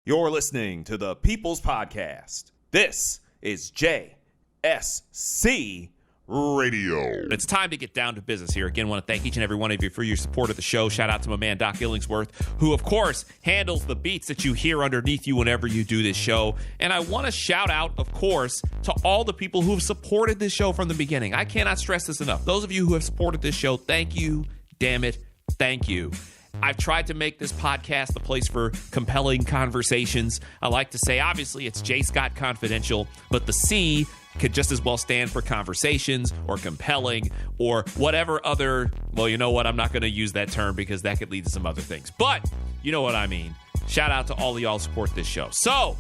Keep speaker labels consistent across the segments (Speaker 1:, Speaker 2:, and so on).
Speaker 1: You're listening to the People's Podcast. This is JSC Radio. It's time to get down to business here. Again, I want to thank each and every one of you for your support of the show. Shout out to my man, Doc Illingsworth, who, of course, handles the beats that you hear underneath you whenever you do this show. And I want to shout out, of course, to all the people who have supported this show from the beginning. I cannot stress this enough. Those of you who have supported this show, thank you. Damn it. Thank you. I've tried to make this podcast the place for compelling conversations. I like to say, obviously, it's J. Scott Confidential, but the C could just as well stand for conversations or compelling or whatever other, well, you know what? I'm not going to use that term because that could lead to some other things. But you know what I mean. Shout out to all of y'all who support this show. So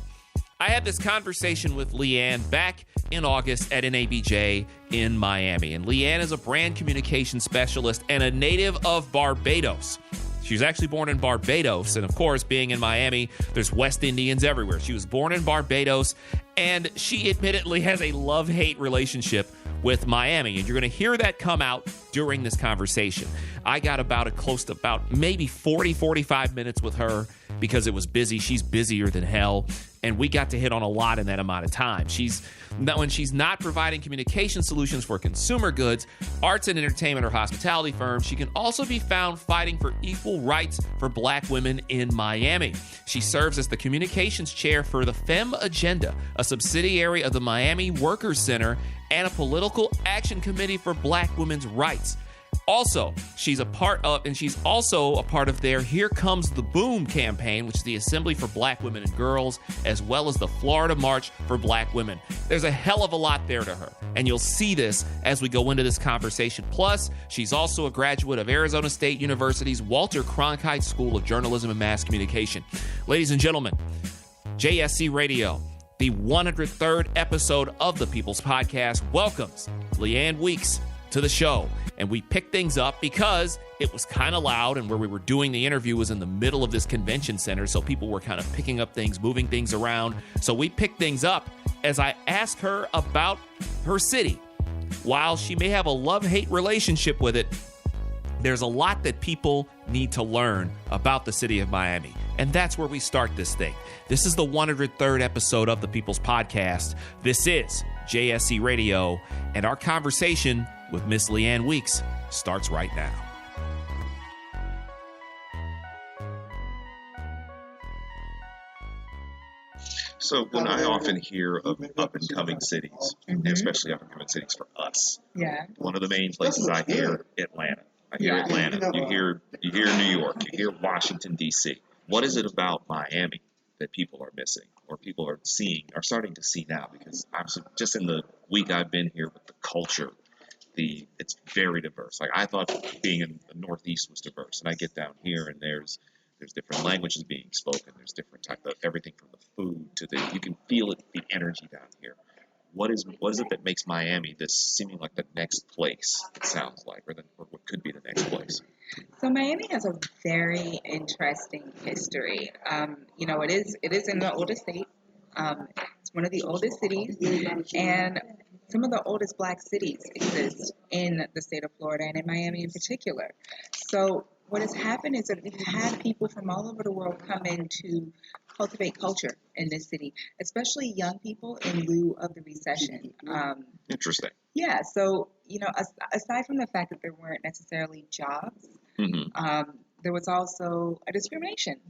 Speaker 1: I had this conversation with Leanne back in August at NABJ in Miami. And Leanne is a brand communication specialist and a native of Barbados. She was actually born in Barbados, and of course, being in Miami, there's West Indians everywhere. She was born in Barbados, and she admittedly has a love-hate relationship with Miami, and you're going to hear that come out during this conversation. I got close to maybe 40, 45 minutes with her because it was busy. She's busier than hell, and we got to hit on a lot in that amount of time. When she's not providing communication solutions for consumer goods, arts and entertainment, or hospitality firms, she can also be found fighting for equal rights for Black women in Miami. She serves as the communications chair for the FEM Agenda, a subsidiary of the Miami Workers Center, and a political action committee for Black women's rights. Also, she's also a part of their Here Comes the Boom campaign, which is the Assembly for Black Women and Girls, as well as the Florida March for Black Women. There's a hell of a lot there to her, and you'll see this as we go into this conversation. Plus, she's also a graduate of Arizona State University's Walter Cronkite School of Journalism and Mass Communication. Ladies and gentlemen, JSC Radio, the 103rd episode of the People's Podcast, welcomes Leanne Weekes to the show. And we picked things up because it was kind of loud, and where we were doing the interview was in the middle of this convention center, so people were kind of picking up things, moving things around. So we picked things up as I asked her about her city. While she may have a love-hate relationship with it, there's a lot that people need to learn about the city of Miami. And that's where we start this thing. This is the 103rd episode of the People's Podcast. This is JSC Radio, and our conversation with Miss Leanne Weekes starts right now.
Speaker 2: So when I often hear of up-and-coming cities, especially up-and-coming cities for us, one of the main places I hear Atlanta. I hear Atlanta. You hear New York. You hear Washington, D.C. What is it about Miami that people are missing, or people are starting to see now? Because just in the week I've been here with the culture, it's very diverse. Like, I thought being in the Northeast was diverse, and I get down here and there's different languages being spoken. There's different type of everything from the food to you can feel it, the energy down here. What is it that makes Miami this seeming like the next place? It sounds like, or what could be the next place.
Speaker 3: So Miami has a very interesting history. It is in the oldest state. It's one of the oldest cities, and some of the oldest Black cities exist in the state of Florida and in Miami in particular. So what has happened is that we've had people from all over the world come in to cultivate culture in this city, especially young people in lieu of the recession.
Speaker 2: Interesting.
Speaker 3: Yeah. So, aside from the fact that there weren't necessarily jobs, there was also a discrimination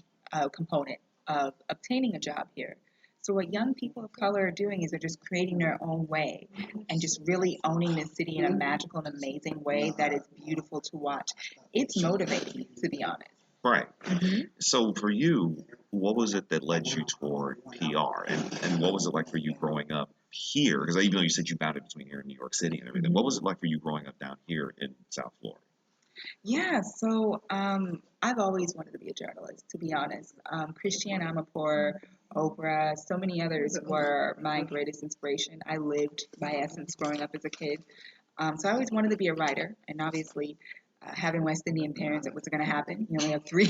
Speaker 3: component of obtaining a job here. So what young people of color are doing is they're just creating their own way and just really owning this city in a magical and amazing way that is beautiful to watch. It's motivating, to be honest.
Speaker 2: Right. Mm-hmm. So for you, what was it that led you toward PR? And what was it like for you growing up here? Because even though you said you bounced between here and New York City and everything, what was it like for you growing up down here in South Florida?
Speaker 3: Yeah, so I've always wanted to be a journalist, to be honest. Christiane Amanpour, Oprah, so many others were my greatest inspiration. I lived by essence growing up as a kid. So I always wanted to be a writer, and obviously having West Indian parents, it wasn't going to happen. You only have three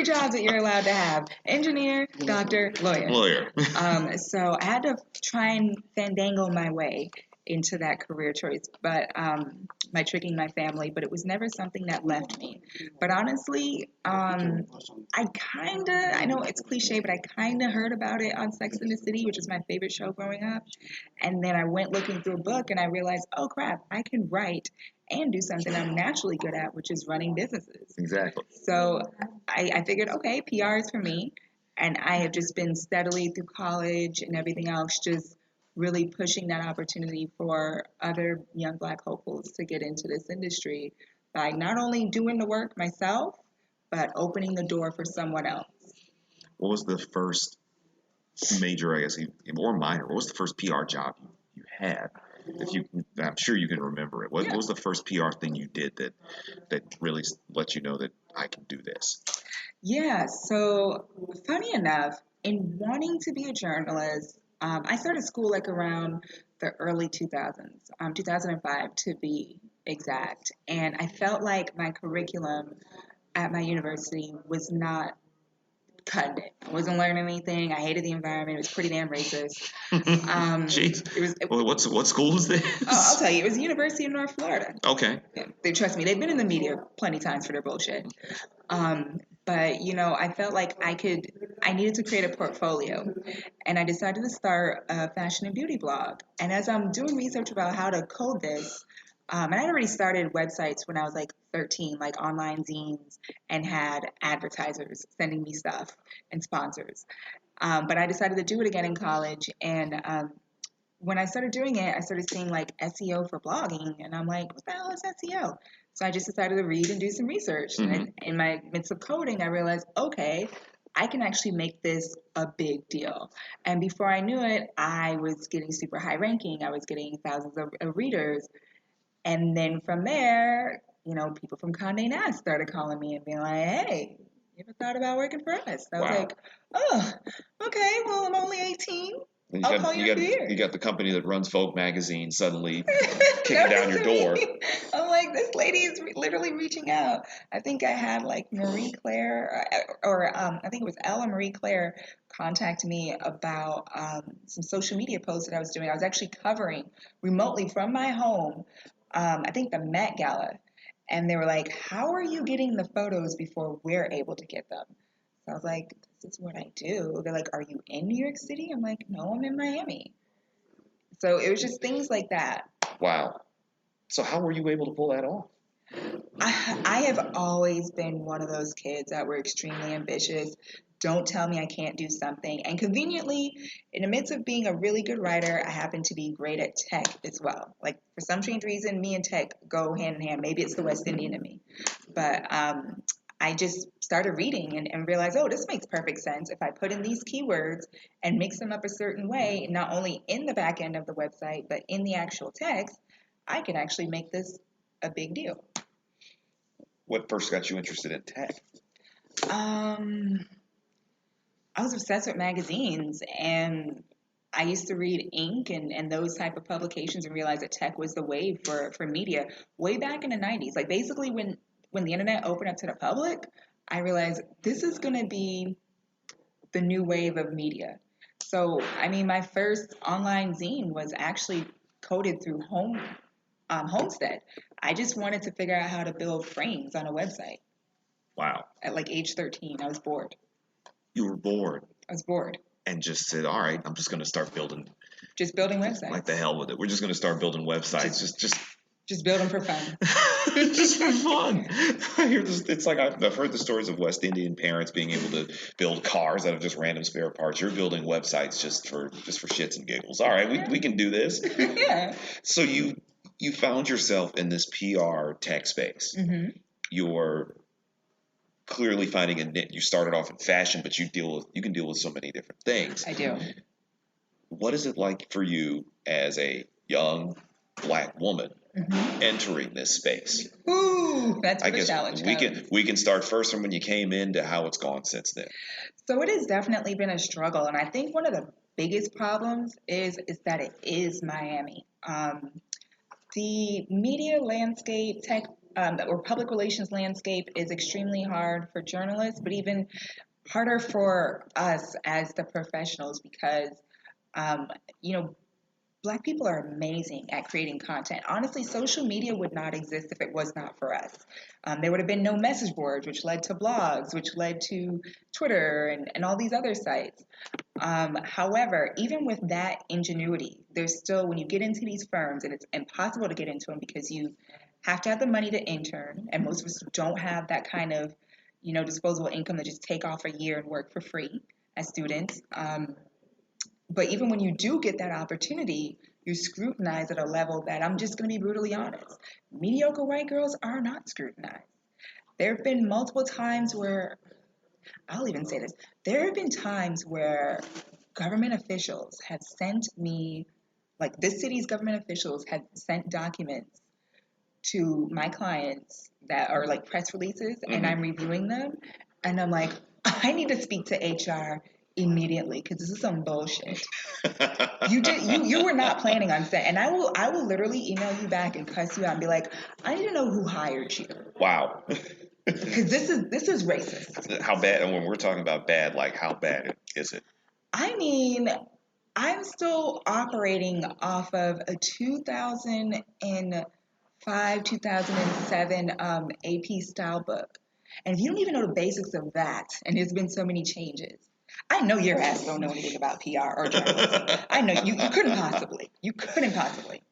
Speaker 3: jobs that you're allowed to have: engineer, doctor, lawyer. So I had to try and fandangle my way into that career choice, but by tricking my family, but it was never something that left me. But honestly, I know it's cliche, but I kind of heard about it on Sex and the City, which is my favorite show growing up. And then I went looking through a book and I realized, oh crap, I can write and do something I'm naturally good at, which is running businesses.
Speaker 2: Exactly.
Speaker 3: So I figured, okay, PR is for me. And I have just been steadily through college and everything else, just really pushing that opportunity for other young Black hopefuls to get into this industry by not only doing the work myself, but opening the door for someone else.
Speaker 2: What was the first major, I guess, or minor, what was the first PR job you had? I'm sure you can remember it. What was the first PR thing you did that really let you know that I can do this? Yeah,
Speaker 3: so funny enough, in wanting to be a journalist, I started school like around the early 2000s, 2005 to be exact. And I felt like my curriculum at my university was not cutting it. I wasn't learning anything. I hated the environment. It was pretty damn racist.
Speaker 2: Jeez. What school is this?
Speaker 3: I'll tell you. It was the University of North Florida.
Speaker 2: Okay.
Speaker 3: Yeah, trust me, they've been in the media plenty of times for their bullshit. But, I felt like I needed to create a portfolio. And I decided to start a fashion and beauty blog. And as I'm doing research about how to code this, and I'd already started websites when I was like 13, like online zines, and had advertisers sending me stuff and sponsors. But I decided to do it again in college. And when I started doing it, I started seeing like SEO for blogging. And I'm like, what the hell is SEO? So I just decided to read and do some research. Mm-hmm. And in my midst of coding, I realized, okay, I can actually make this a big deal. And before I knew it, I was getting super high ranking. I was getting thousands of readers. And then from there, people from Condé Nast started calling me and being like, hey, you ever thought about working for us? I was like, oh, okay, well, I'm only 18. I'll call you in a few years.
Speaker 2: You got the company that runs Vogue magazine suddenly kicking down your door.
Speaker 3: I'm like, this lady is literally reaching out. I think I had like Marie Claire, or I think it was Ella Marie Claire, contact me about some social media posts that I was doing. I was actually covering remotely from my home, I think the Met Gala. And they were like, how are you getting the photos before we're able to get them? So I was like, this is what I do. They're like, are you in New York City? I'm like, no, I'm in Miami. So it was just things like that.
Speaker 2: Wow. So how were you able to pull that off?
Speaker 3: I have always been one of those kids that were extremely ambitious. Don't tell me I can't do something. And conveniently, in the midst of being a really good writer, I happen to be great at tech as well. Like, for some strange reason, me and tech go hand in hand. Maybe it's the West Indian in me. But I just started reading and realized, oh, this makes perfect sense. If I put in these keywords and mix them up a certain way, not only in the back end of the website, but in the actual text, I can actually make this a big deal.
Speaker 2: What first got you interested in tech?
Speaker 3: I was obsessed with magazines, and I used to read Inc. and those type of publications and realized that tech was the wave for media way back in the 90s. Like, basically when the internet opened up to the public, I realized this is going to be the new wave of media. So, I mean, my first online zine was actually coded through Homestead. I just wanted to figure out how to build frames on a website.
Speaker 2: Wow.
Speaker 3: At like age 13, I was bored.
Speaker 2: You were bored?
Speaker 3: I was bored.
Speaker 2: And just said, all right, I'm just going to start building.
Speaker 3: Just building websites.
Speaker 2: Like the hell with it. We're just going to start building websites.
Speaker 3: Just build them for fun.
Speaker 2: Just for fun. I hear this. It's like I've heard the stories of West Indian parents being able to build cars out of just random spare parts. You're building websites just for shits and giggles. All right, we can do this.
Speaker 3: Yeah.
Speaker 2: So you found yourself in this PR tech space.
Speaker 3: Mm-hmm.
Speaker 2: You're clearly finding a niche. You started off in fashion, but you can deal with so many different things.
Speaker 3: I do.
Speaker 2: What is it like for you as a young Black woman entering this space?
Speaker 3: Ooh, that's the challenge.
Speaker 2: We can start first from when you came in to how it's gone since then.
Speaker 3: So it has definitely been a struggle, and I think one of the biggest problems is that it is Miami. The media landscape, tech, or public relations landscape is extremely hard for journalists, but even harder for us as the professionals because, Black people are amazing at creating content. Honestly, social media would not exist if it was not for us. There would have been no message boards, which led to blogs, which led to Twitter and all these other sites. However, even with that ingenuity, there's still, when you get into these firms, and it's impossible to get into them because you have to have the money to intern, and most of us don't have that kind of, disposable income to just take off a year and work for free as students. But even when you do get that opportunity, you're scrutinized at a level that, I'm just going to be brutally honest, mediocre white girls are not scrutinized. There have been multiple times where, I'll even say this, there have been times where government officials have sent me, like this city's government officials have sent documents to my clients that are like press releases, and I'm reviewing them, and I'm like, I need to speak to HR immediately because this is some bullshit. You were not planning on saying, and I will literally email you back and cuss you out and be like, I need to know who hired you.
Speaker 2: Wow.
Speaker 3: Because this is racist.
Speaker 2: How bad? And when we're talking about bad, like how bad is it? I
Speaker 3: mean, I'm still operating off of a 2005, 2007 AP style book. And if you don't even know the basics of that, and there's been so many changes, I know your ass don't know anything about PR or journalism. I know you couldn't possibly.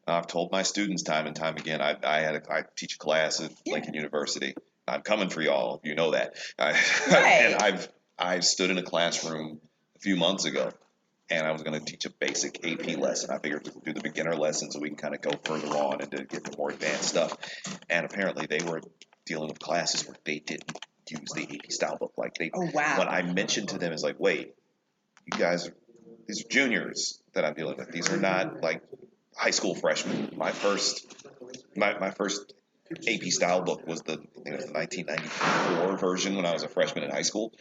Speaker 2: I've told my students time and time again, I teach a class at Lincoln University. I'm coming for y'all. You know that.
Speaker 3: Right.
Speaker 2: And I stood in a classroom a few months ago, and I was going to teach a basic AP lesson. I figured to do the beginner lesson so we can kind of go further on and to get the more advanced stuff. And apparently they were dealing with classes where they didn't use the AP style book. Like what I mentioned to them is like, wait, you guys, these are juniors that I'm dealing with. These are not like high school freshmen. My first AP style book was the 1994 version when I was a freshman in high school.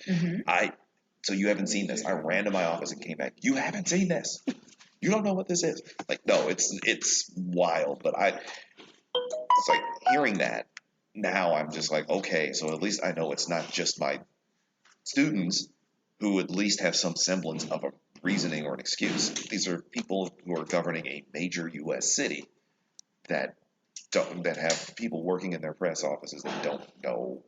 Speaker 2: So you haven't seen this. I ran to my office and came back. You haven't seen this. You don't know what this is. Like, no, it's wild. But it's like hearing that now, I'm just like, okay, so at least I know it's not just my students who at least have some semblance of a reasoning or an excuse. These are people who are governing a major U.S. city that have people working in their press offices that don't know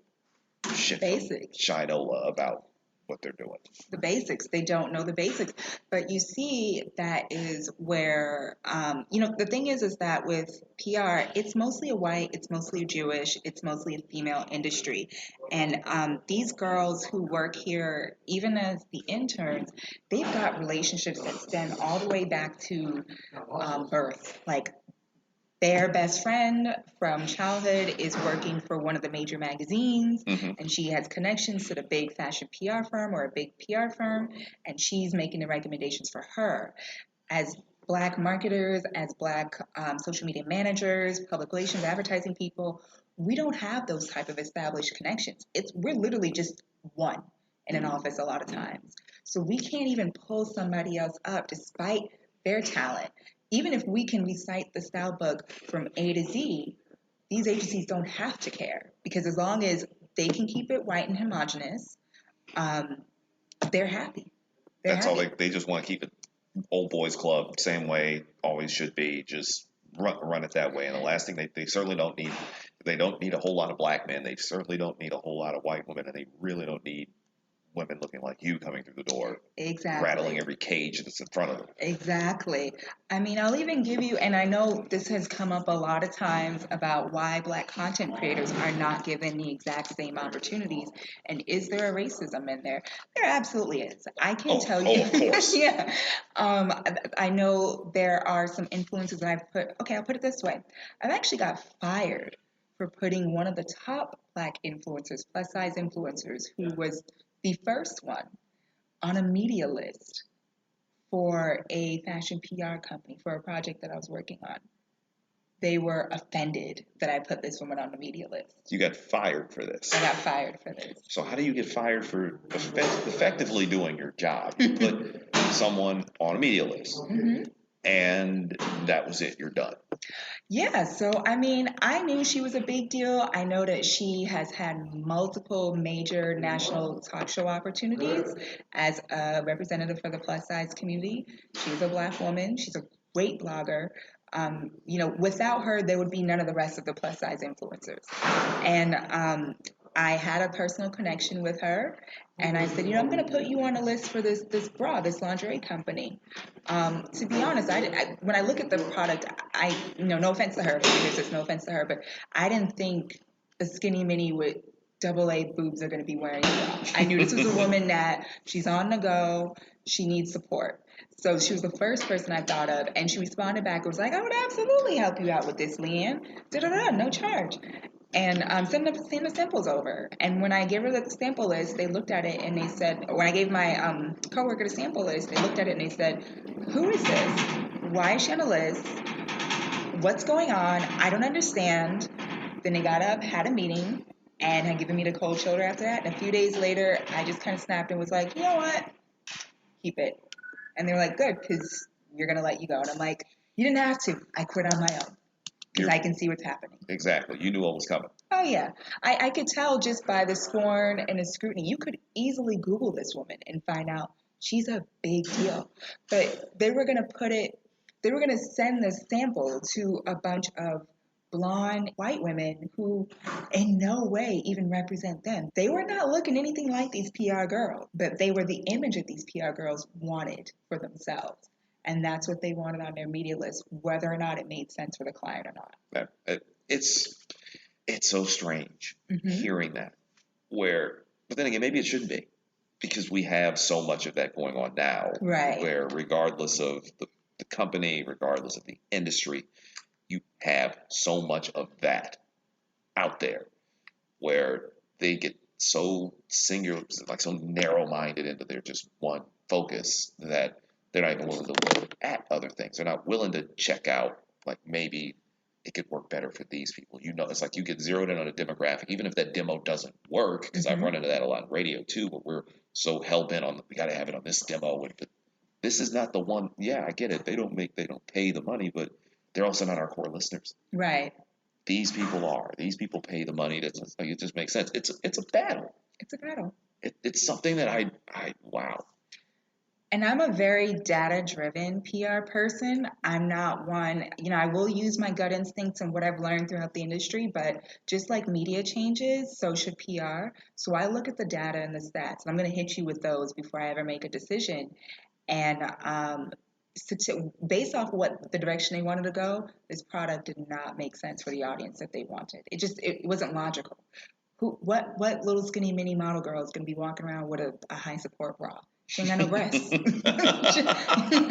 Speaker 2: shit
Speaker 3: basics.
Speaker 2: Shinola about what they're doing.
Speaker 3: The basics. They don't know the basics. But you see, that is where, the thing is that with PR, it's mostly a white, it's mostly a Jewish, it's mostly a female industry. And these girls who work here, even as the interns, they've got relationships that stem all the way back to birth. Like, their best friend from childhood is working for one of the major magazines, and she has connections to the big fashion PR firm or a big PR firm, and she's making the recommendations for her. As Black marketers, as Black social media managers, public relations, advertising people, we don't have those type of established connections. We're literally just one in an office a lot of times. So we can't even pull somebody else up despite their talent. Even if we can recite the style book from A to Z, these agencies don't have to care, because as long as they can keep it white and homogenous, they're happy.
Speaker 2: That's all they just want to keep it old boys club, same way, always should be, just run it that way. And the last thing they certainly don't need a whole lot of Black men. They certainly don't need a whole lot of white women, and they really don't need women looking like you coming through the door.
Speaker 3: Exactly.
Speaker 2: Rattling every cage that's in front of them.
Speaker 3: Exactly. I mean, I'll even give you, and I know this has come up a lot of times about why Black content creators are not given the exact same opportunities. And is there a racism in there? There absolutely is. I can tell you.
Speaker 2: Oh, of course.
Speaker 3: Yeah. I know there are some influences that I'll put it this way. I've actually got fired for putting one of the top Black influencers, plus size influencers, who was the first one on a media list for a fashion PR company for a project that I was working on. They were offended that I put this woman on the media list.
Speaker 2: You got fired for this.
Speaker 3: I got fired for this.
Speaker 2: So how do you get fired for effectively doing your job? You put someone on a media list, and that was it. You're done.
Speaker 3: Yeah, so I mean, I knew she was a big deal. I know that she has had multiple major national talk show opportunities as a representative for the plus size community. She's a Black woman. She's a weight blogger. Without her, there would be none of the rest of the plus size influencers. And I had a personal connection with her, and I said, I'm going to put you on a list for this this lingerie company. To be honest, when I look at the product, no offense to her, no offense to her, but I didn't think a skinny mini with AA boobs are going to be wearing it. I knew this was a woman that she's on the go, she needs support. So she was the first person I thought of, and she responded back. It was like, I would absolutely help you out with this, Leanne. No charge. And send the samples over. And when I gave her the sample list, they looked at it and they said, when I gave my coworker the sample list, they looked at it and they said, who is this? Why is she on the list? What's going on? I don't understand. Then they got up, had a meeting, and had given me the cold shoulder after that. And a few days later, I just kind of snapped and was like, you know what? Keep it. And they were like, good, because we're going to let you go. And I'm like, you didn't have to. I quit on my own. Because I can see what's happening.
Speaker 2: Exactly. You knew what was coming.
Speaker 3: Oh, yeah. I could tell just by the scorn and the scrutiny. You could easily Google this woman and find out she's a big deal. But they were going to send the sample to a bunch of blonde white women who in no way even represent them. They were not looking anything like these PR girls, but they were the image that these PR girls wanted for themselves. And that's what they wanted on their media list, whether or not it made sense for the client or not.
Speaker 2: It's so strange hearing that. But then again, maybe it shouldn't be, because we have so much of that going on now.
Speaker 3: Right.
Speaker 2: Where regardless of the company, regardless of the industry, you have so much of that out there where they get so singular, like so narrow-minded into their just one focus that they're not even willing to look at other things. They're not willing to check out, like, maybe it could work better for these people. It's like you get zeroed in on a demographic, even if that demo doesn't work, because I've run into that a lot in radio too, where we're so hell-bent on, we got to have it on this demo. But this is not the one. Yeah, I get it. They don't pay the money, but they're also not our core listeners.
Speaker 3: Right.
Speaker 2: These people are. These people pay the money. It just makes sense. It's a battle.
Speaker 3: It's a battle.
Speaker 2: It's something that wow.
Speaker 3: And I'm a very data-driven PR person. I'm not one, I will use my gut instincts and what I've learned throughout the industry, but just like media changes, so should PR. So I look at the data and the stats, and I'm going to hit you with those before I ever make a decision. And based off what the direction they wanted to go, this product did not make sense for the audience that they wanted. It wasn't logical. What little skinny mini model girl is going to be walking around with a high support bra? She ain't got no breasts.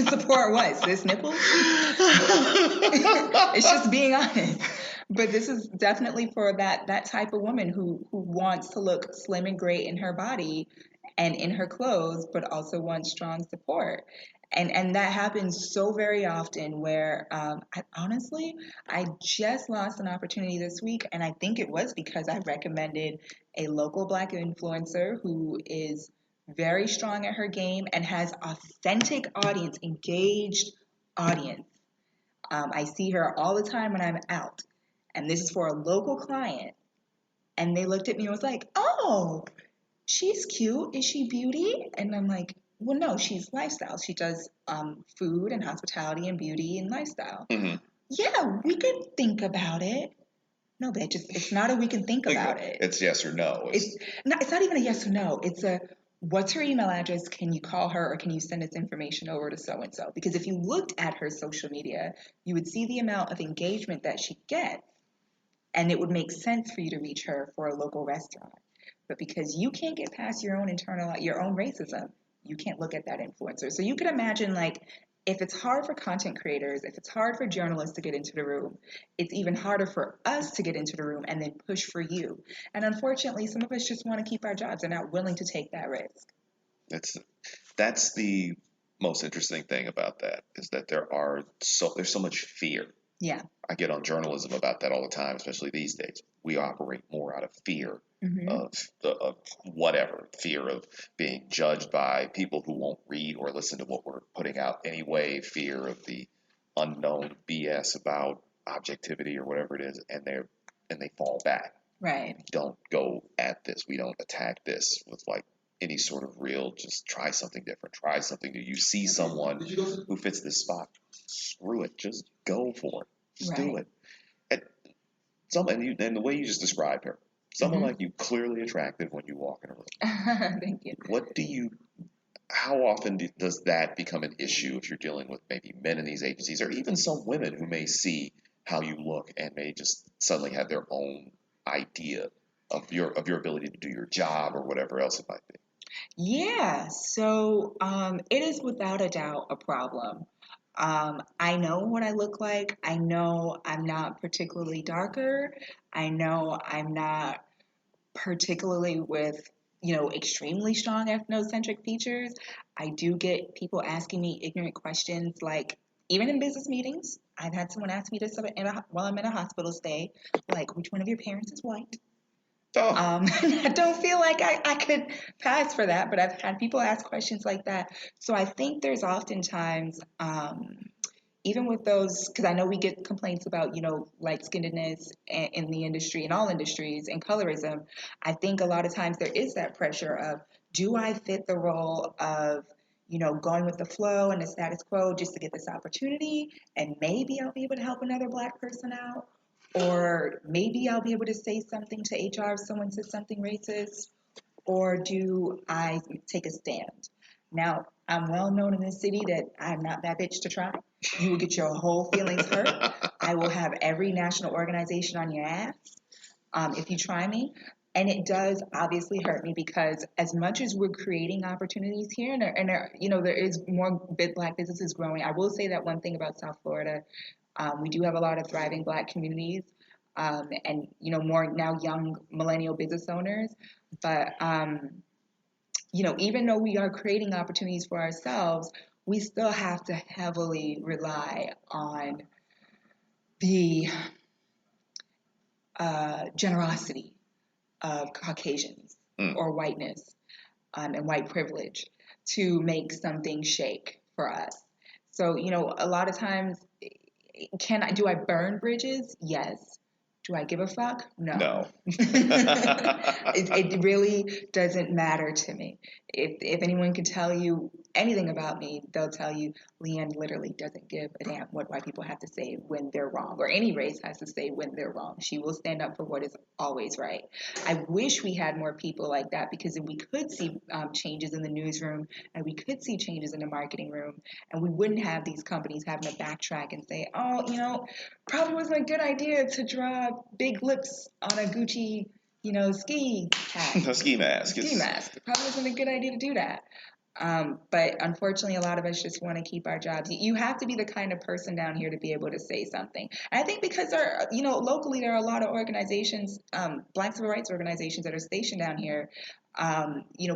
Speaker 3: Support what? Sis nipples? It's just being honest. But this is definitely for that type of woman who wants to look slim and great in her body and in her clothes, but also wants strong support. And that happens so very often where, I just lost an opportunity this week, and I think it was because I recommended a local Black influencer who is very strong at her game and has authentic audience, engaged audience. I see her all the time when I'm out, and this is for a local client, and they looked at me and was like, oh, she's cute. Is she beauty? And I'm like, well, no, she's lifestyle. She does food and hospitality and beauty and lifestyle. Mm-hmm. Yeah, we could think about it. No, bitch, it's not a we can think about it.
Speaker 2: It's yes or no.
Speaker 3: It's not even a yes or no. It's a, what's her email address? Can you call her or can you send this information over to so-and-so? Because if you looked at her social media, you would see the amount of engagement that she gets, and it would make sense for you to reach her for a local restaurant. But because you can't get past your own racism, you can't look at that influencer. So you can imagine, like, if it's hard for content creators, if it's hard for journalists to get into the room, it's even harder for us to get into the room and then push for you. And unfortunately, some of us just want to keep our jobs. They're not willing to take that risk.
Speaker 2: That's the most interesting thing about that, is that there's so much fear.
Speaker 3: Yeah.
Speaker 2: I get on journalism about that all the time, especially these days. We operate more out of fear of whatever, fear of being judged by people who won't read or listen to what we're putting out anyway, fear of the unknown BS about objectivity or whatever it is, and they fall back.
Speaker 3: Right.
Speaker 2: We don't go at this. We don't attack this with like
Speaker 4: any sort of real, just try something different, try something new. You see someone who fits this spot, screw it, just go for it, just do it. And the way you just described her, someone like you, clearly attractive when you walk in a room.
Speaker 3: Thank you.
Speaker 4: How often does that become an issue if you're dealing with maybe men in these agencies, or even some women who may see how you look and may just suddenly have their own idea of your ability to do your job or whatever else it might be?
Speaker 3: Yeah, so it is without a doubt a problem. I know what I look like. I know I'm not particularly darker. I know I'm not particularly with, extremely strong ethnocentric features. I do get people asking me ignorant questions, like even in business meetings. I've had someone ask me this while I'm in a hospital stay, like, which one of your parents is white?
Speaker 4: Oh.
Speaker 3: I don't feel like I could pass for that, but I've had people ask questions like that. So I think there's oftentimes, even with those, because I know we get complaints about, light-skinnedness in the industry, in all industries, and colorism. I think a lot of times there is that pressure of, do I fit the role of, going with the flow and the status quo just to get this opportunity, and maybe I'll be able to help another Black person out? Or maybe I'll be able to say something to HR if someone says something racist, or do I take a stand? Now, I'm well known in this city that I'm not that bitch to try. You will get your whole feelings hurt. I will have every national organization on your ass if you try me. And it does obviously hurt me, because as much as we're creating opportunities here, and there is more Black businesses growing. I will say that one thing about South Florida. We do have a lot of thriving Black communities, and more now young millennial business owners. But even though we are creating opportunities for ourselves, we still have to heavily rely on the generosity of Caucasians or whiteness and white privilege to make something shake for us. So a lot of times. Do I burn bridges? Yes. Do I give a fuck? No. It really doesn't matter to me. If anyone can tell you anything about me, they'll tell you Leanne literally doesn't give a damn what white people have to say when they're wrong, or any race has to say when they're wrong. She will stand up for what is always right. I wish we had more people like that, because then we could see changes in the newsroom, and we could see changes in the marketing room, and we wouldn't have these companies having to backtrack and say, probably wasn't a good idea to draw big lips on a Gucci, ski hat.
Speaker 4: A ski mask.
Speaker 3: Ski mask. It probably wasn't a good idea to do that. But unfortunately, a lot of us just want to keep our jobs. You have to be the kind of person down here to be able to say something. And I think because locally there are a lot of organizations, Black civil rights organizations that are stationed down here.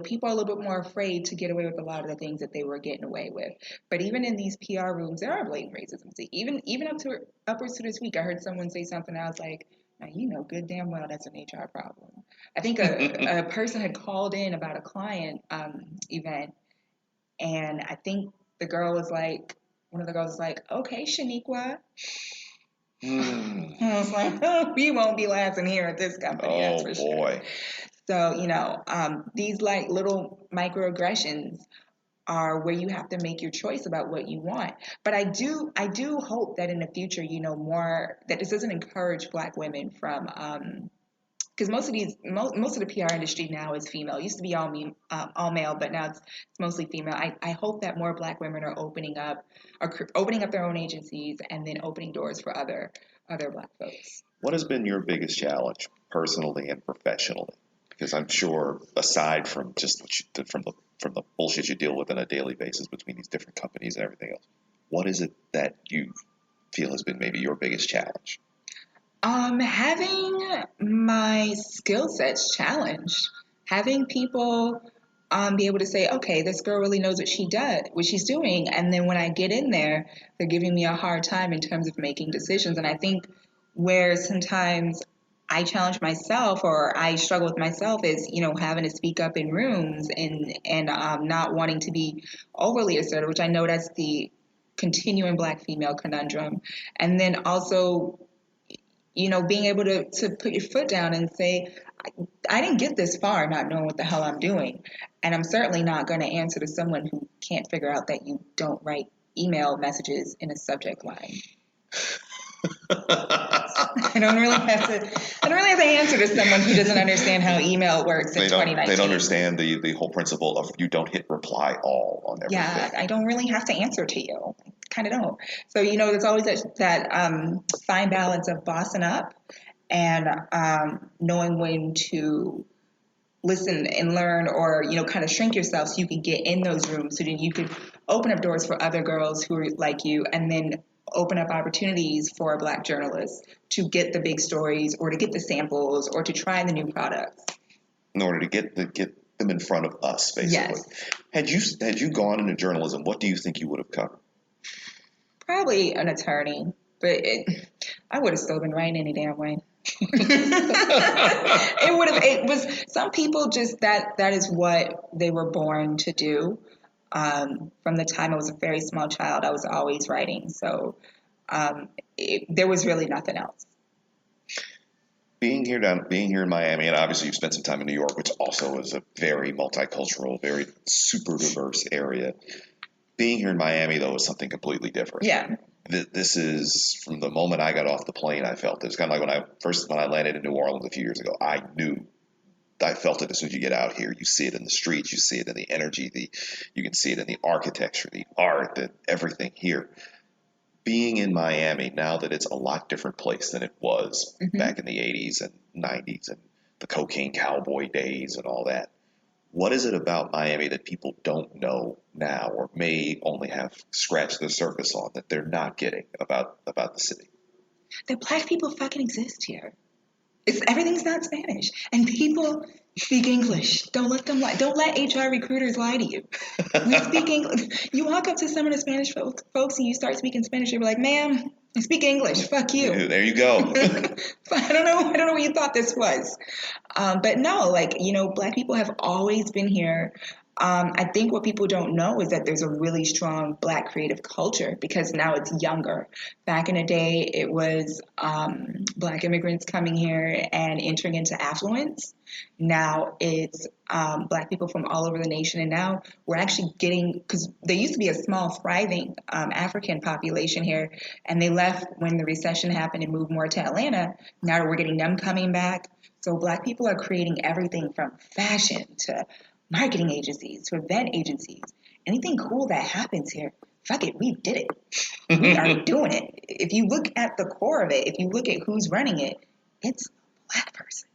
Speaker 3: People are a little bit more afraid to get away with a lot of the things that they were getting away with. But even in these PR rooms, there are blatant racism. Even upwards to this week, I heard someone say something. I was like, now good damn well that's an HR problem. I think a person had called in about a client event, and I think one of the girls was like, okay, Shaniqua. I was like, we won't be lasting here at this company. That's for sure.
Speaker 4: Boy.
Speaker 3: So, these like little microaggressions are where you have to make your choice about what you want. But I do hope that in the future, more, that this doesn't encourage Black women from, because most of the PR industry now is female. It used to be all male, but now it's mostly female. I hope that more Black women are opening up their own agencies, and then opening doors for other Black folks.
Speaker 4: What has been your biggest challenge, personally and professionally? Because I'm sure, aside from just from the bullshit you deal with on a daily basis between these different companies and everything else, what is it that you feel has been maybe your biggest challenge?
Speaker 3: Having my skill sets challenged, having people be able to say, okay, this girl really knows what she's doing, and then when I get in there, they're giving me a hard time in terms of making decisions. And I think where sometimes I challenge myself, or I struggle with myself, is having to speak up in rooms and not wanting to be overly assertive, which I know that's the continuing Black female conundrum, and then also being able to put your foot down and say, I didn't get this far not knowing what the hell I'm doing. And I'm certainly not going to answer to someone who can't figure out that you don't write email messages in a subject line. I don't really have to answer to someone who doesn't understand how email works in 2019.
Speaker 4: They don't understand the whole principle of you don't hit reply all on everything.
Speaker 3: Yeah, I don't really have to answer to you. I kind of don't. So, there's always that fine balance of bossing up and knowing when to listen and learn, or, kind of shrink yourself so you can get in those rooms, so then you could open up doors for other girls who are like you, and then open up opportunities for Black journalists to get the big stories, or to get the samples, or to try the new products.
Speaker 4: In order to get them in front of us, basically. Yes. Had you gone into journalism, what do you think you would have covered?
Speaker 3: Probably an attorney, but I would have still been writing any damn way. It was some people just that is what they were born to do. From the time I was a very small child, I was always writing. So there was really nothing else.
Speaker 4: Being here in Miami, and obviously you've spent some time in New York, which also is a very multicultural, very super diverse area. Being here in Miami, though, is something completely different.
Speaker 3: Yeah.
Speaker 4: This is, from the moment I got off the plane, I felt it. It was kind of like when I landed in New Orleans a few years ago. I felt it as soon as you get out here. You see it in the streets. You see it in the energy. You can see it in the architecture, the art, everything here. Being in Miami, now that it's a lot different place than it was back in the 80s and 90s and the cocaine cowboy days and all that, what is it about Miami that people don't know now, or may only have scratched the surface on, that they're not getting about the city?
Speaker 3: That Black people fucking exist here. Everything's not Spanish, and people speak English. Don't let them lie. Don't let HR recruiters lie to you. We speak English. You walk up to some of the Spanish folks and you start speaking Spanish. You're like, "Ma'am, I speak English. Fuck you."
Speaker 4: There you go.
Speaker 3: I don't know what you thought this was, but no, Black people have always been here. I think what people don't know is that there's a really strong Black creative culture, because now it's younger. Back in the day, it was Black immigrants coming here and entering into affluence. Now it's Black people from all over the nation. And now we're actually because there used to be a small, thriving African population here, and they left when the recession happened and moved more to Atlanta. Now we're getting them coming back. So Black people are creating everything from fashion to marketing agencies to event agencies. Anything cool that happens here, fuck it, we did it. We are doing it. If you look at the core of it, if you look at who's running it, it's a Black person.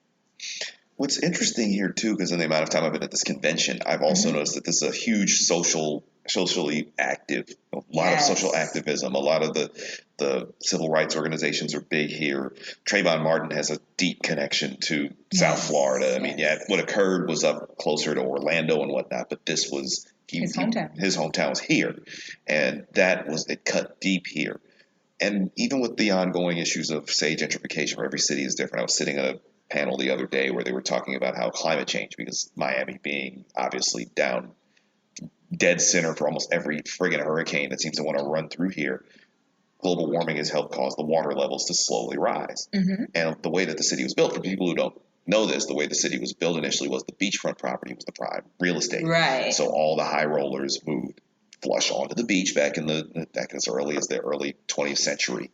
Speaker 4: What's interesting here, too, because in the amount of time I've been at this convention, I've also noticed that this is a huge socially active, a lot of social activism. A lot of the civil rights organizations are big here. Trayvon Martin has a deep connection to South Florida. I mean, what occurred was up closer to Orlando and whatnot, but this was
Speaker 3: his hometown.
Speaker 4: His hometown was here, and it cut deep here. And even with the ongoing issues of, say, gentrification, where every city is different. I was sitting at a panel the other day where they were talking about how climate change, because Miami being obviously down dead center for almost every friggin' hurricane that seems to want to run through here, global warming has helped cause the water levels to slowly rise. And the way that the city was built, for people who don't know this, the way the city was built initially was the beachfront property was the prime real estate.
Speaker 3: Right.
Speaker 4: So all the high rollers moved flush onto the beach back as early as the early 20th century.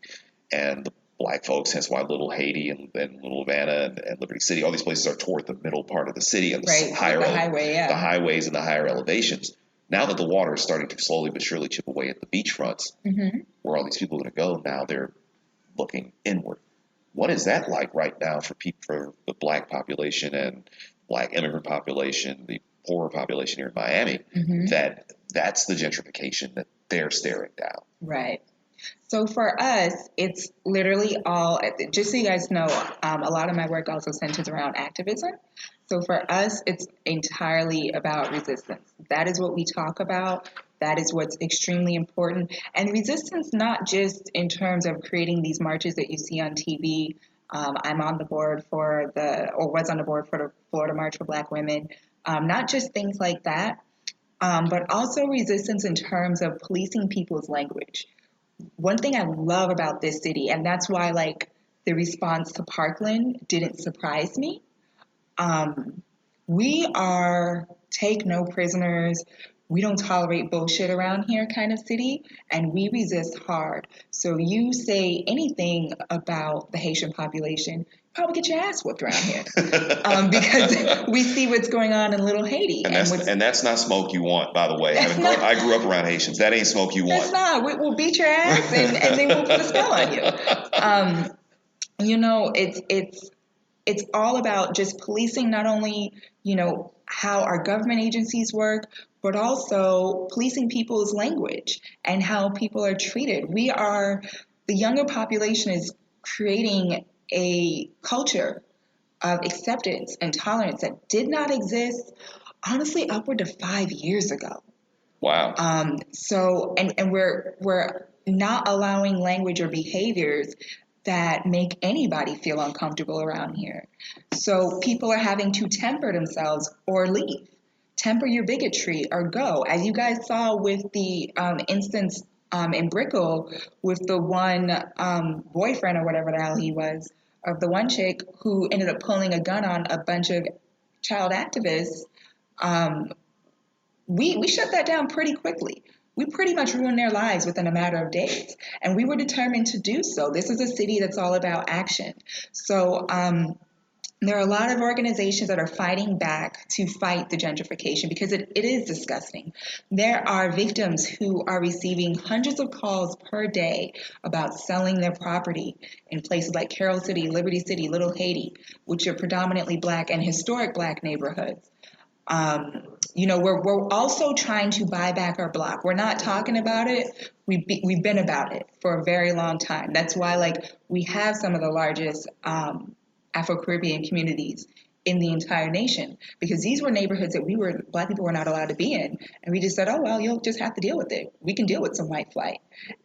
Speaker 4: And the Black folks, hence why Little Haiti and Little Havana and Liberty City, all these places are toward the middle part of the city and the highways and the higher elevations. Now that the water is starting to slowly but surely chip away at the beachfronts, where all these people are going to go, now they're looking inward. What is that like right now for the Black population and Black immigrant population, the poorer population here in Miami, that's the gentrification that they're staring down?
Speaker 3: Right. So for us, it's literally all, just so you guys know, a lot of my work also centers around activism. So for us, it's entirely about resistance. That is what we talk about. That is what's extremely important. And resistance, not just in terms of creating these marches that you see on TV. I'm on the board was on the board for the Florida March for Black Women. Not just things like that, but also resistance in terms of policing people's language. One thing I love about this city, and that's why the response to Parkland didn't surprise me. We are take no prisoners, we don't tolerate bullshit around here kind of city, and we resist hard. So you say anything about the Haitian population, probably get your ass whooped around here. Because we see what's going on in Little Haiti.
Speaker 4: And that's not smoke you want, by the way. I grew up around Haitians. That ain't smoke you want.
Speaker 3: That's not. We'll beat your ass and then we'll put a spell on you. You know, it's all about just policing not only, you know, how our government agencies work, but also policing people's language and how people are treated. The younger population is creating a culture of acceptance and tolerance that did not exist, honestly, upward to 5 years ago.
Speaker 4: Wow.
Speaker 3: So we're not allowing language or behaviors that make anybody feel uncomfortable around here. So people are having to temper themselves or leave. Temper your bigotry or go. As you guys saw with the instance in Brickell with the one boyfriend or whatever the hell he was, of the one chick who ended up pulling a gun on a bunch of child activists, we shut that down pretty quickly. We pretty much ruined their lives within a matter of days. And we were determined to do so. This is a city that's all about action. So there are a lot of organizations that are fighting back to fight the gentrification because it is disgusting. There are victims who are receiving hundreds of calls per day about selling their property in places like Carroll City, Liberty City, Little Haiti, which are predominantly Black and historic Black neighborhoods. You know, we're also trying to buy back our block. We're not talking about it. We've been about it for a very long time. That's why, like, we have some of the largest Afro-Caribbean communities in the entire nation, because these were neighborhoods that Black people were not allowed to be in. And we just said, oh, well, you'll just have to deal with it. We can deal with some white flight.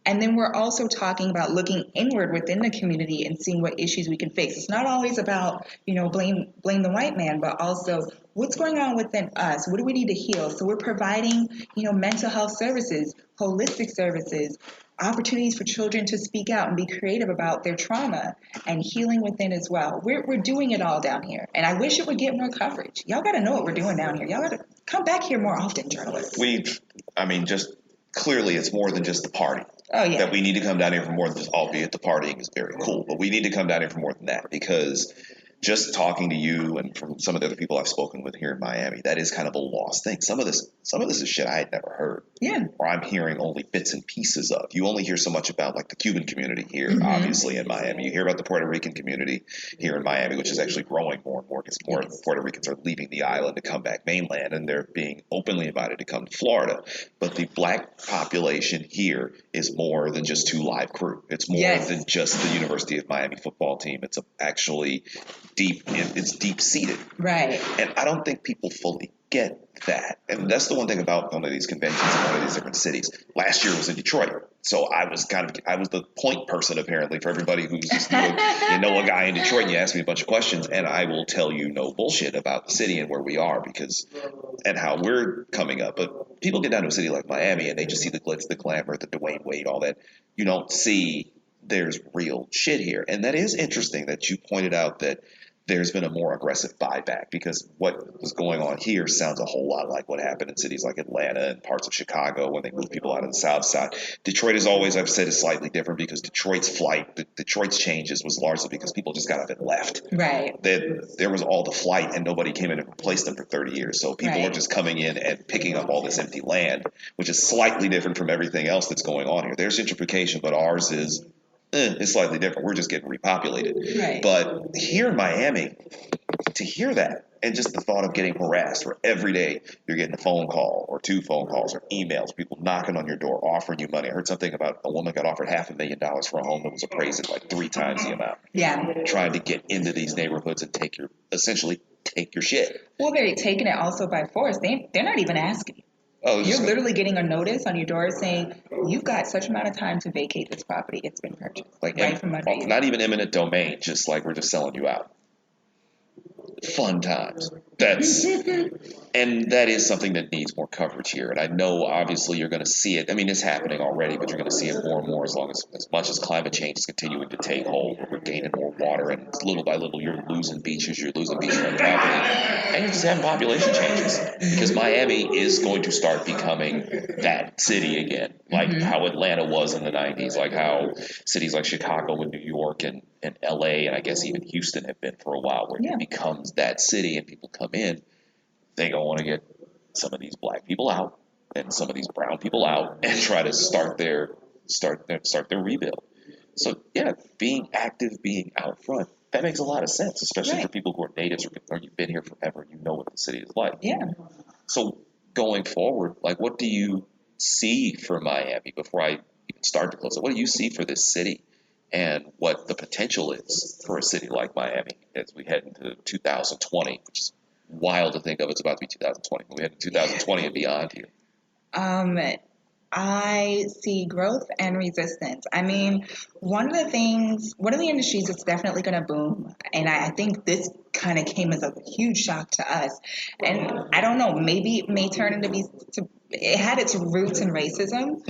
Speaker 3: And then we're also talking about looking inward within the community and seeing what issues we can fix. It's not always about, you know, blame the white man, but also what's going on within us? What do we need to heal? So we're providing, you know, mental health services, holistic services, opportunities for children to speak out and be creative about their trauma and healing within as well. We're doing it all down here. And I wish it would get more coverage. Y'all got to know what we're doing down here. Y'all got to come back here more often, journalists.
Speaker 4: Just clearly it's more than just the party.
Speaker 3: Oh, yeah.
Speaker 4: That we need to come down here for more than just, albeit the partying is very cool, but we need to come down here for more than that, because just talking to you and from some of the other people I've spoken with here in Miami, that is kind of a lost thing. Some of this is shit I had never heard.
Speaker 3: Yeah.
Speaker 4: Or I'm hearing only bits and pieces of. You only hear so much about, like, the Cuban community here, obviously, in Miami. You hear about the Puerto Rican community here in Miami, which is actually growing more and more because more Puerto Ricans are leaving the island to come back mainland, and they're being openly invited to come to Florida. But the Black population here is more than just two live crew. It's more than just the University of Miami football team. It's actually deep-seated.
Speaker 3: Right.
Speaker 4: And I don't think people fully get that. And that's the one thing about one of these conventions in one of these different cities. Last year was in Detroit. So I was the point person, apparently, for everybody who's just, you know a guy in Detroit and you ask me a bunch of questions, and I will tell you no bullshit about the city and where we are and how we're coming up. But people get down to a city like Miami and they just see the glitz, the glamour, the Dwayne Wade, all that. You don't see there's real shit here. And that is interesting that you pointed out that there's been a more aggressive buyback, because what was going on here sounds a whole lot like what happened in cities like Atlanta and parts of Chicago when they moved people out of the South Side. Detroit is always, I've said, is slightly different because Detroit's changes was largely because people just got up and left.
Speaker 3: Right.
Speaker 4: There was all the flight and nobody came in and replaced them for 30 years. So people are just coming in and picking up all this empty land, which is slightly different from everything else that's going on here. There's gentrification, but ours is it's slightly different. We're just getting repopulated.
Speaker 3: Right.
Speaker 4: But here in Miami, to hear that, and just the thought of getting harassed, where every day you're getting a phone call or two phone calls or emails, people knocking on your door, offering you money. I heard something about a woman got offered $500,000 for a home that was appraised at like 3 times the amount.
Speaker 3: Yeah.
Speaker 4: Trying to get into these neighborhoods and essentially take your shit.
Speaker 3: Well, they're taking it also by force. They're not even asking you. Oh, you're literally getting a notice on your door saying you've got such amount of time to vacate this property. It's been purchased. From under you.
Speaker 4: Not even eminent domain, just like we're just selling you out. Fun times. And that is something that needs more coverage here. And I know, obviously, you're going to see it. I mean, it's happening already, but you're going to see it more and more as much as climate change is continuing to take hold. We're gaining more water, and little by little, you're losing beaches, you're losing beachfront property, and you're just having population changes. Because Miami is going to start becoming that city again, like how Atlanta was in the 90s, like how cities like Chicago and New York and LA, and I guess even Houston have been for a while, where it becomes that city and people come in. They don't want to get some of these black people out and some of these brown people out and try to start their rebuild. So yeah, being active, being out front, that makes a lot of sense, especially for people who are natives or you've been here forever. You know what the city is like.
Speaker 3: Yeah.
Speaker 4: So going forward, like, what do you see for Miami before I even start to close it? What do you see for this city and what the potential is for a city like Miami as we head into 2020, which is wild to think of. It's about to be 2020. We had 2020 and beyond here.
Speaker 3: I see growth and resistance. I mean, one of the industries that's definitely going to boom, and I think this kind of came as a huge shock to us, and I don't know, maybe it may turn into it had its roots in racism,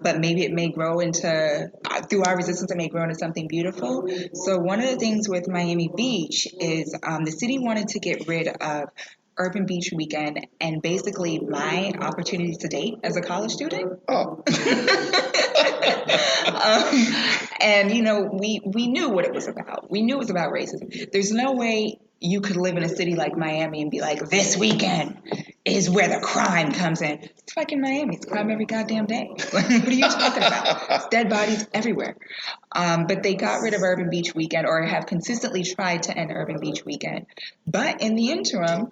Speaker 3: but maybe it may grow into, through our resistance, it may grow into something beautiful. So one of the things with Miami Beach is the city wanted to get rid of Urban Beach Weekend and basically my opportunity to date as a college student.
Speaker 4: Oh.
Speaker 3: And, we knew what it was about. We knew it was about racism. There's no way you could live in a city like Miami and be like, this weekend is where the crime comes in. It's fucking Miami. It's crime every goddamn day. What are you talking about? It's dead bodies everywhere. But they got rid of Urban Beach Weekend, or have consistently tried to end Urban Beach Weekend. But in the interim,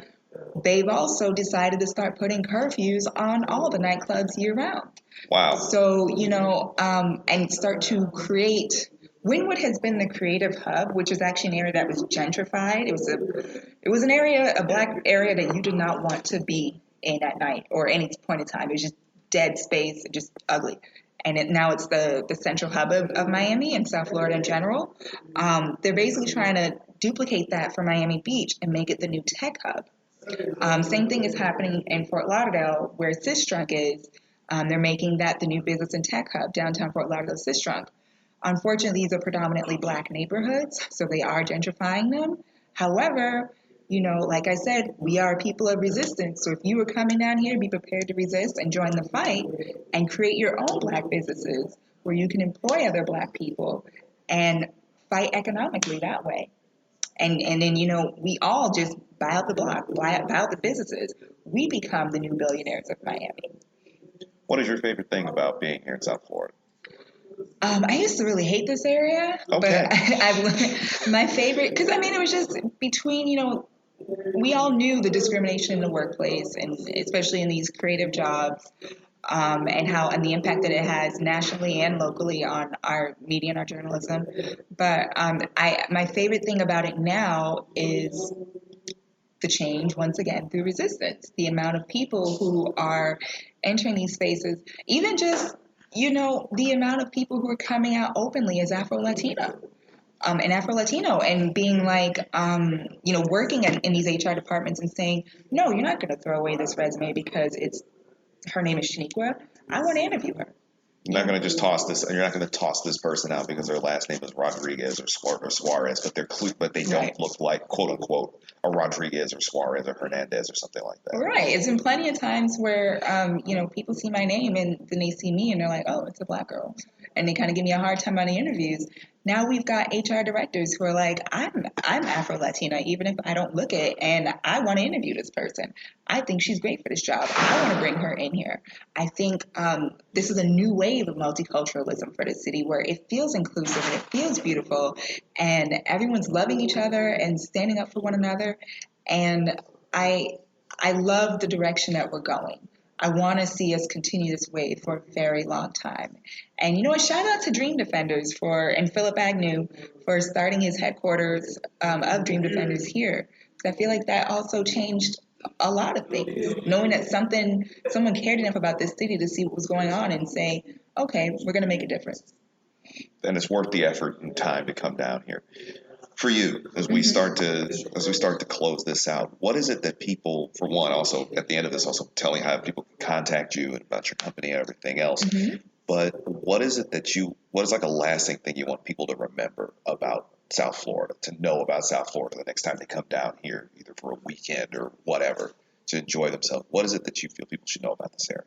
Speaker 3: they've also decided to start putting curfews on all the nightclubs year round.
Speaker 4: Wow.
Speaker 3: So, and start to create. Wynwood has been the creative hub, which is actually an area that was gentrified. It was an area, a black area that you did not want to be in at night or any point in time. It was just dead space, just ugly. And now it's the central hub of Miami and South Florida in general. They're basically trying to duplicate that for Miami Beach and make it the new tech hub. Same thing is happening in Fort Lauderdale, where Sistrunk is. They're making that the new business and tech hub, downtown Fort Lauderdale, Sistrunk. Unfortunately, these are predominantly black neighborhoods, so they are gentrifying them. However, like I said, we are people of resistance. So if you were coming down here, be prepared to resist and join the fight and create your own black businesses where you can employ other black people and fight economically that way. And then, we all just buy out the block, buy out the businesses. We become the new billionaires of Miami.
Speaker 4: What is your favorite thing about being here in South Florida?
Speaker 3: I used to really hate this area,
Speaker 4: okay.
Speaker 3: But I've learned my favorite, because it was just between, we all knew the discrimination in the workplace, and especially in these creative jobs, and the impact that it has nationally and locally on our media and our journalism. But my favorite thing about it now is the change, once again, through resistance. The amount of people who are entering these spaces, even just the amount of people who are coming out openly as Afro-Latino and being like, working in these HR departments and saying, no, you're not going to throw away this resume because her name is Shaniqua. I want to interview her.
Speaker 4: You're not going to just toss this. You're not going to toss this person out because their last name is Rodriguez or Suarez, but they don't look like, quote unquote, a Rodriguez or Suarez or Hernandez or something like that.
Speaker 3: Right. It's been plenty of times where people see my name and then they see me and they're like, oh, it's a black girl, and they kind of give me a hard time on the interviews. Now we've got HR directors who are like, I'm Afro-Latina, even if I don't look it, and I want to interview this person. I think she's great for this job. I want to bring her in here. I think this is a new wave of multiculturalism for the city where it feels inclusive and it feels beautiful, and everyone's loving each other and standing up for one another. And I love the direction that we're going. I want to see us continue this way for a very long time. And shout out to Dream Defenders and Philip Agnew for starting his headquarters of Dream Defenders here. Because I feel like that also changed a lot of things. Knowing that someone cared enough about this city to see what was going on and say, okay, we're going to make a difference.
Speaker 4: And it's worth the effort and time to come down here. For you, as we start to close this out, what is it that people, for one, also at the end of this, also telling how people can contact you and about your company and everything else. But what is it that what is like a lasting thing you want people to remember about South Florida, to know about South Florida the next time they come down here, either for a weekend or whatever, to enjoy themselves? What is it that you feel people should know about this area?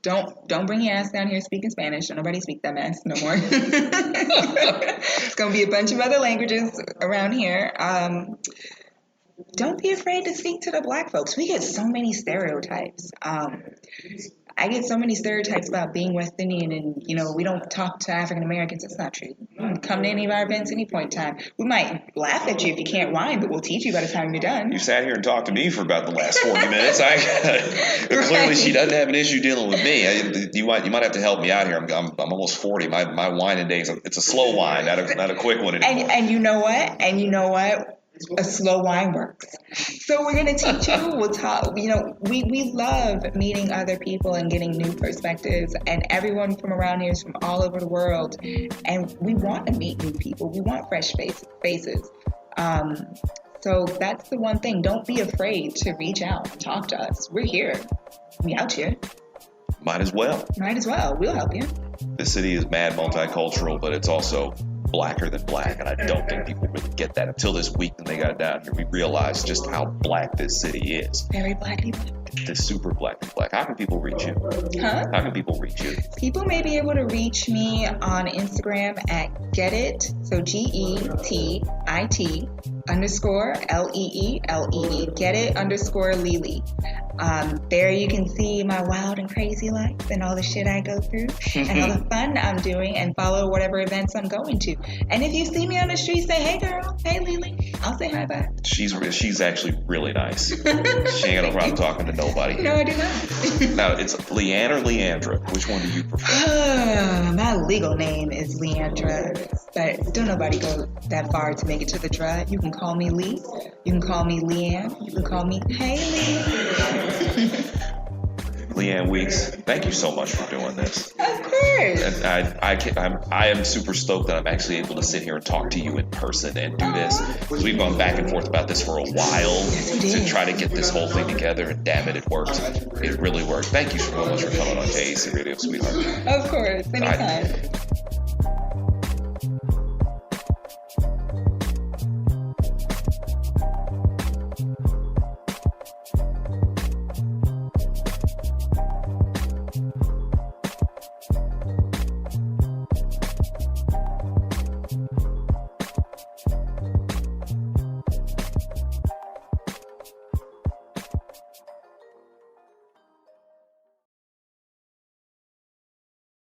Speaker 3: Don't bring your ass down here speaking Spanish. Don't nobody speak that mess no more. It's gonna be a bunch of other languages around here. Don't be afraid to speak to the Black folks. We get so many stereotypes. I get so many stereotypes about being West Indian and, we don't talk to African Americans. It's not true. Come to any of our events any point in time. We might laugh at you if you can't whine, but we'll teach you by the time you're done.
Speaker 4: You sat here and talked to me for about the last 40 minutes. Clearly she doesn't have an issue dealing with me. You might have to help me out here. I'm almost 40. My whining days, it's a slow whine, not a quick one anymore.
Speaker 3: And you know what? A slow whine works. So we're going to teach you. We'll talk. We love meeting other people and getting new perspectives. And everyone from around here is from all over the world. And we want to meet new people. We want fresh faces. So that's the one thing. Don't be afraid to reach out and talk to us. We're here. We out here.
Speaker 4: Might as well.
Speaker 3: We'll help you.
Speaker 4: This city is mad multicultural, but it's also blacker than black, and I don't think people really get that until this week when they got down here. We realized just how black this city is.
Speaker 3: Very blackly black.
Speaker 4: It's super black. How can people reach you?
Speaker 3: Huh?
Speaker 4: How can people reach you?
Speaker 3: People may be able to reach me on Instagram at getit, so GETIT _LEELEE, getit_Lily. There you can see my wild and crazy life and all the shit I go through and all the fun I'm doing, and follow whatever events I'm going to. And if you see me on the street, say, hey girl, hey Lily, I'll say hi back.
Speaker 4: She's actually really nice. She ain't got no problem talking to nobody.
Speaker 3: No, I do not.
Speaker 4: Now, it's Leanne or Leandra. Which one do you prefer?
Speaker 3: My legal name is Leandra, but don't nobody go that far to make it to the drug. You can call me Lee. You can call me Leanne. You can call me Hey Lee.
Speaker 4: Leanne Weekes, thank you so much for doing this.
Speaker 3: Of course.
Speaker 4: And I am super stoked that I'm actually able to sit here and talk to you in person and do this. Because we've gone back and forth about this for a while to try to get this whole thing together, and damn it worked. It really worked. Thank you so much for coming on JSC Radio, sweetheart.
Speaker 3: Of course, anytime.